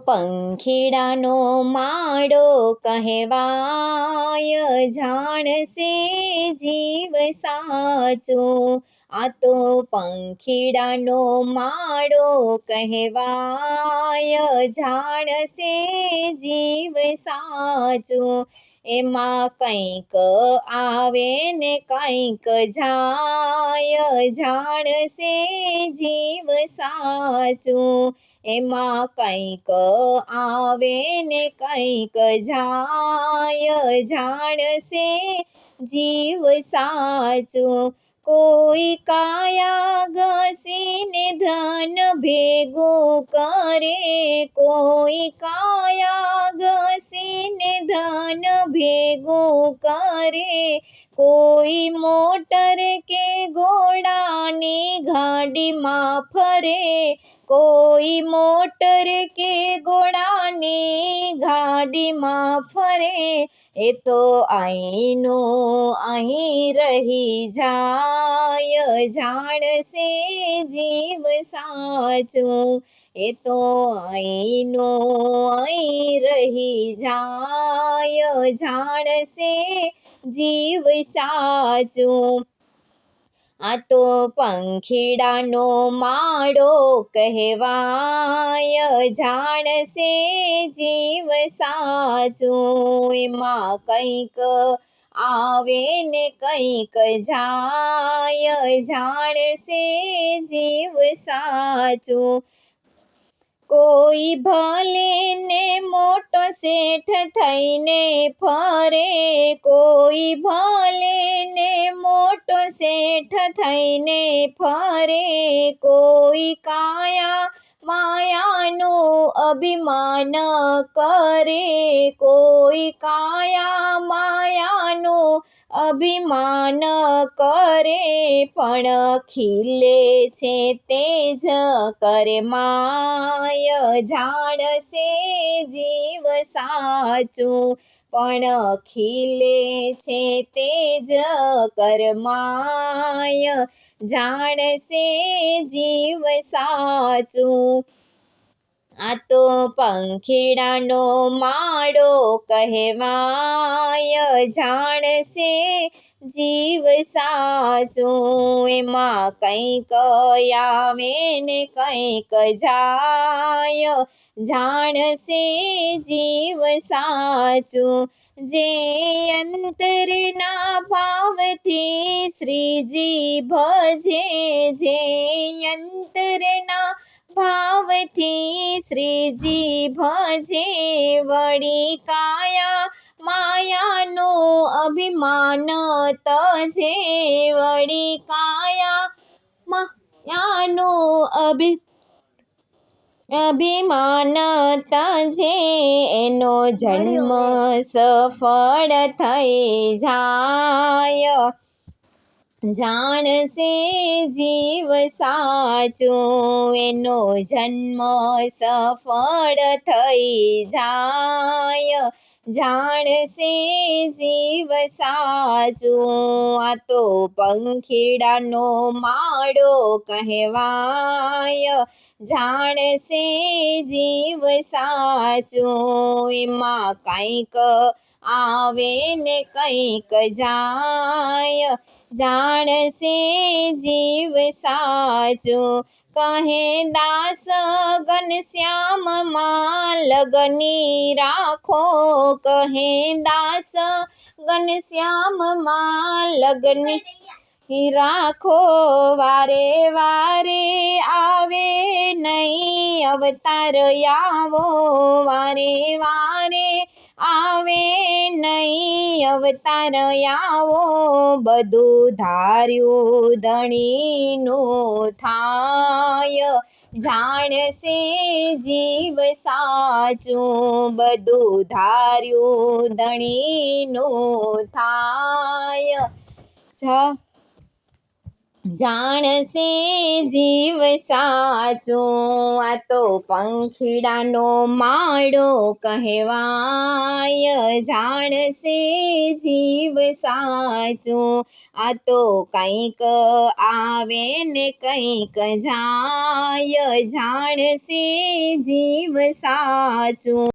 પંખીડાનો માળો કહેવાય, જાણશે જીવ સાચો. આ તો પંખીડાનો માળો કહેવાય, જાણશે જીવ સાચો. એમાં કંઈક આવે ને કંઈક જાય, જાણશે જીવ સાચો. એમાં કંઈક આવે ને કંઈક જાય, જાણશે જીવ સાચો. કોઈ કાયા ઘસીને ધન ભેગું કરે, કોઈ કાયા ઘસીને ધન ભેગું કરે, કોઈ મોટર કે ઘોડાની ગાડીમાં ફરે, કોઈ મોટર કે ઘોડાની ગાડીમાં ફરે. એ તો અહીંનું અહીં રહી જાય, જાણશે જીવ સાચો. એ તો અહીંનું અહીં રહી જાય, જાણશે જીવ સાચો. આ તો પંખીડાનો માળો કહેવાય, જાણશે જીવ સાચો. એમાં કંઈક આવે ને કંઈક જાય, જાણશે જીવ સાચો. કોઈ ભલે ને મોટો શેઠ થઈને ફરે, કોઈ ભલે ને મોટો શેઠ થઈને ફરે, કોઈ કાયા માયાનું અભિમાન કરે, કોઈ કાયા માયાનું અભિમાન કરે. પણ ખીલે છે તેજ કરે માય, જાણશે જીવ સાચો. પણ ખીલે છે તેજ કરમાય, જાણશે જીવ સાચો. આ તો પંખીડાનો માળો કહેવાય, જાણશે જીવ સાચો. એમાં કંઈક આવે ને કંઈક જાય, જાણશે જીવ સાચો. જે અંતરના ભાવથી શ્રીજી ભજે, જે અંતરના ભાવથી શ્રીજી ભજે, વળી કાયા માયાનું અભિમાન તજે, વળી કાયા માયાનું અભિમાન તજે. એનો જન્મ સફળ થઈ જાય, જાણશે જીવ સાચો. એનો જન્મ સફળ થઈ જાય, જાણશે જીવ સાચો. આ તો પંખીડાનો માળો કહેવાય, જાણશે જીવ સાચો. એમાં કંઈક આવે ને કંઈક જાય, જાણશે જીવ સાચો. કહે દાસ ઘનશ્યામમાં લગની રાખો, કહે દાસ ઘનશ્યામમાં લગની રાખો. વારે વારે આવે નહીં અવતાર આવો, વારે વારે આવે નહીં અવતાર આવો. બધું ધાર્યું ધણીનું થાય, જાણશે જીવ સાચો. બધું ધાર્યું ધણીનું થાય, જાણશે જીવ સાચો. આ તો પંખીડાનો માળો કહેવાય, જાણશે જીવ સાચો. આ તો કંઈક આવે ને કંઈક જાય, જાણશે જીવ સાચું.